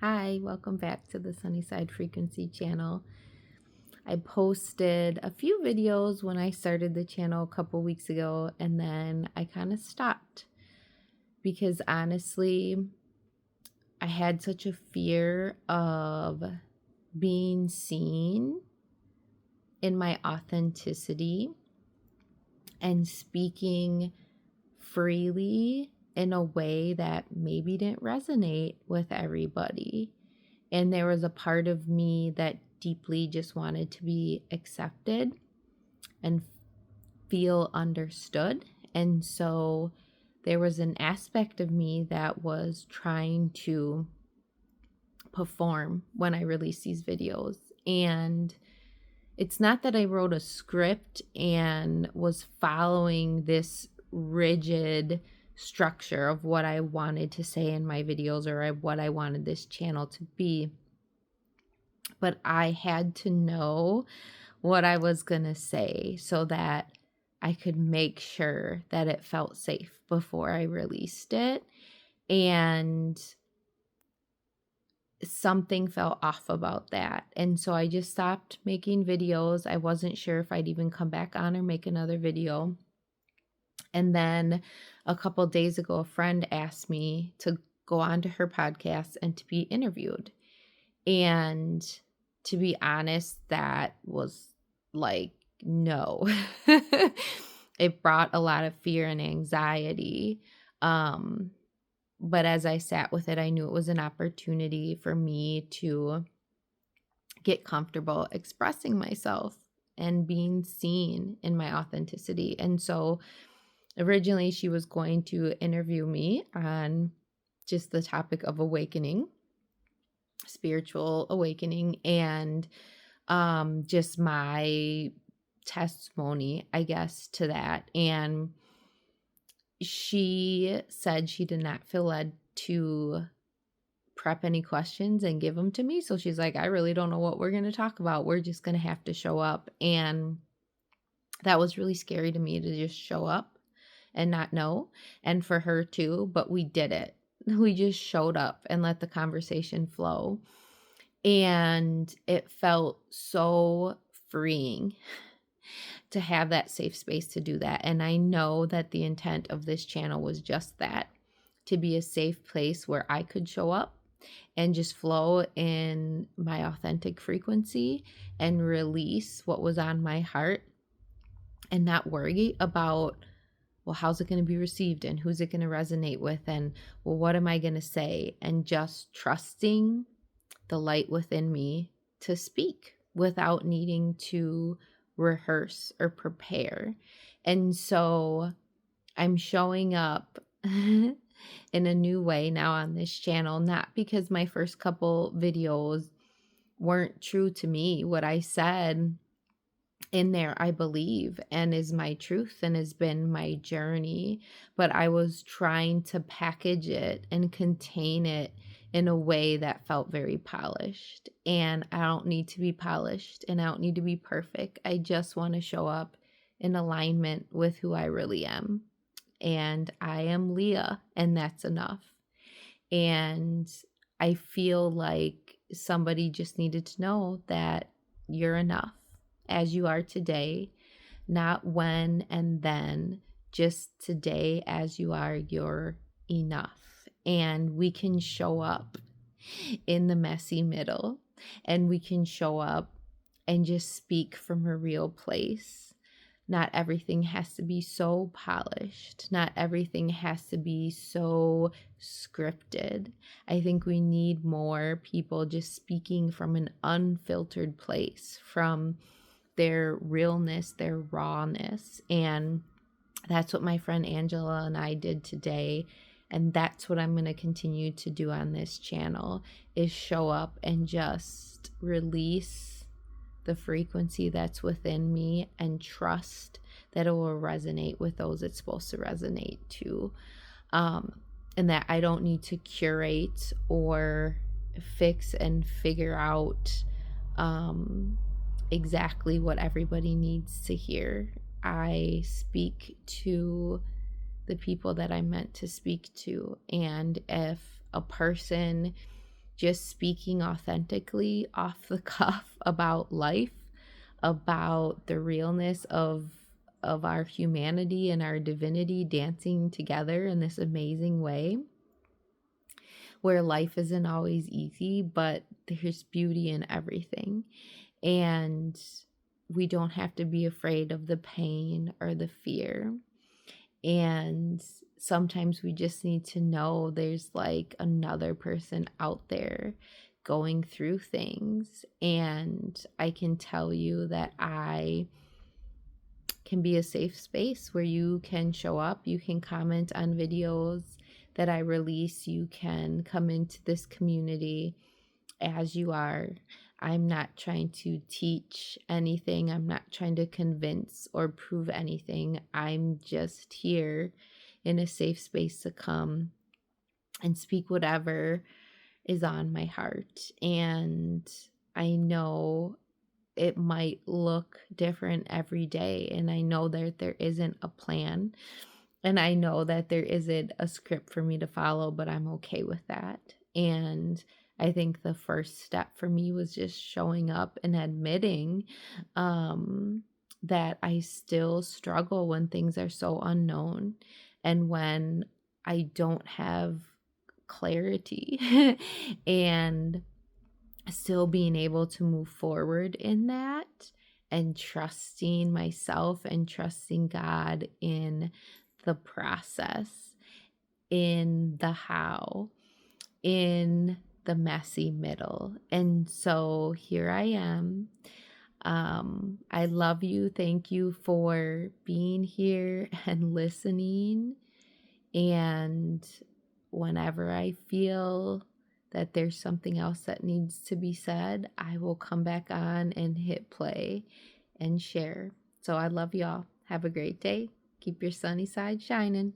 Hi, welcome back to the Sunnyside Frequency channel. I posted a few videos when I started the channel a couple weeks ago, and then I kind of stopped because honestly, I had such a fear of being seen in my authenticity and speaking freely in a way that maybe didn't resonate with everybody. And there was a part of me that deeply just wanted to be accepted and feel understood. And so there was an aspect of me that was trying to perform when I released these videos. And it's not that I wrote a script and was following this rigid structure of what I wanted to say in my videos or what I wanted this channel to be, but I had to know what I was going to say so that I could make sure that it felt safe before I released it. And something felt off about that. And so I just stopped making videos. I wasn't sure if I'd even come back on or make another video. And then a couple days ago, a friend asked me to go on to her podcast and to be interviewed. And to be honest, that was like, no. It brought a lot of fear and anxiety. But as I sat with it, I knew it was an opportunity for me to get comfortable expressing myself and being seen in my authenticity. And so originally she was going to interview me on just the topic of awakening, spiritual awakening, and just my testimony, I guess, to that. And she said she did not feel led to prep any questions and give them to me. So she's like, I really don't know what we're going to talk about. We're just going to have to show up. And that was really scary to me, to just show up and not know. And for her too, but we did it. We just showed up and let the conversation flow. And it felt so freeing to have that safe space to do that. And I know that the intent of this channel was just that, to be a safe place where I could show up and just flow in my authentic frequency and release what was on my heart and not worry about, well, how's it going to be received and who's it going to resonate with, and well, what am I going to say, and just trusting the light within me to speak without needing to rehearse or prepare. And so I'm showing up in a new way now on this channel, not because my first couple videos weren't true to me. What I said in there, I believe, and is my truth and has been my journey, but I was trying to package it and contain it in a way that felt very polished. And I don't need to be polished and I don't need to be perfect. I just want to show up in alignment with who I really am. And I am Leah, and that's enough. And I feel like somebody just needed to know that you're enough as you are today, not when and then, just today as you are, you're enough. And we can show up in the messy middle, and we can show up and just speak from a real place. Not everything has to be so polished. Not everything has to be so scripted. I think we need more people just speaking from an unfiltered place, from their realness, their rawness. And that's what my friend Angela and I did today. And that's what I'm going to continue to do on this channel, is show up and just release the frequency that's within me and trust that it will resonate with those it's supposed to resonate to. And that I don't need to curate or fix and figure out exactly what everybody needs to hear. I speak to the people that I'm meant to speak to. And if a person just speaking authentically off the cuff about life, about the realness of our humanity and our divinity dancing together in this amazing way where life isn't always easy, but there's beauty in everything. And we don't have to be afraid of the pain or the fear. And sometimes we just need to know there's like another person out there going through things. And I can tell you that I can be a safe space where you can show up, you can comment on videos that I release, you can come into this community as you are. I'm not trying to teach anything. I'm not trying to convince or prove anything. I'm just here in a safe space to come and speak whatever is on my heart. And I know it might look different every day. And I know that there isn't a plan. And I know that there isn't a script for me to follow, but I'm okay with that. And I think the first step for me was just showing up and admitting that I still struggle when things are so unknown and when I don't have clarity and still being able to move forward in that and trusting myself and trusting God in the process, in the how, in the messy middle. And so here I am. I love you. Thank you for being here and listening. And whenever I feel that there's something else that needs to be said, I will come back on and hit play and share. So I love y'all. Have a great day. Keep your sunny side shining.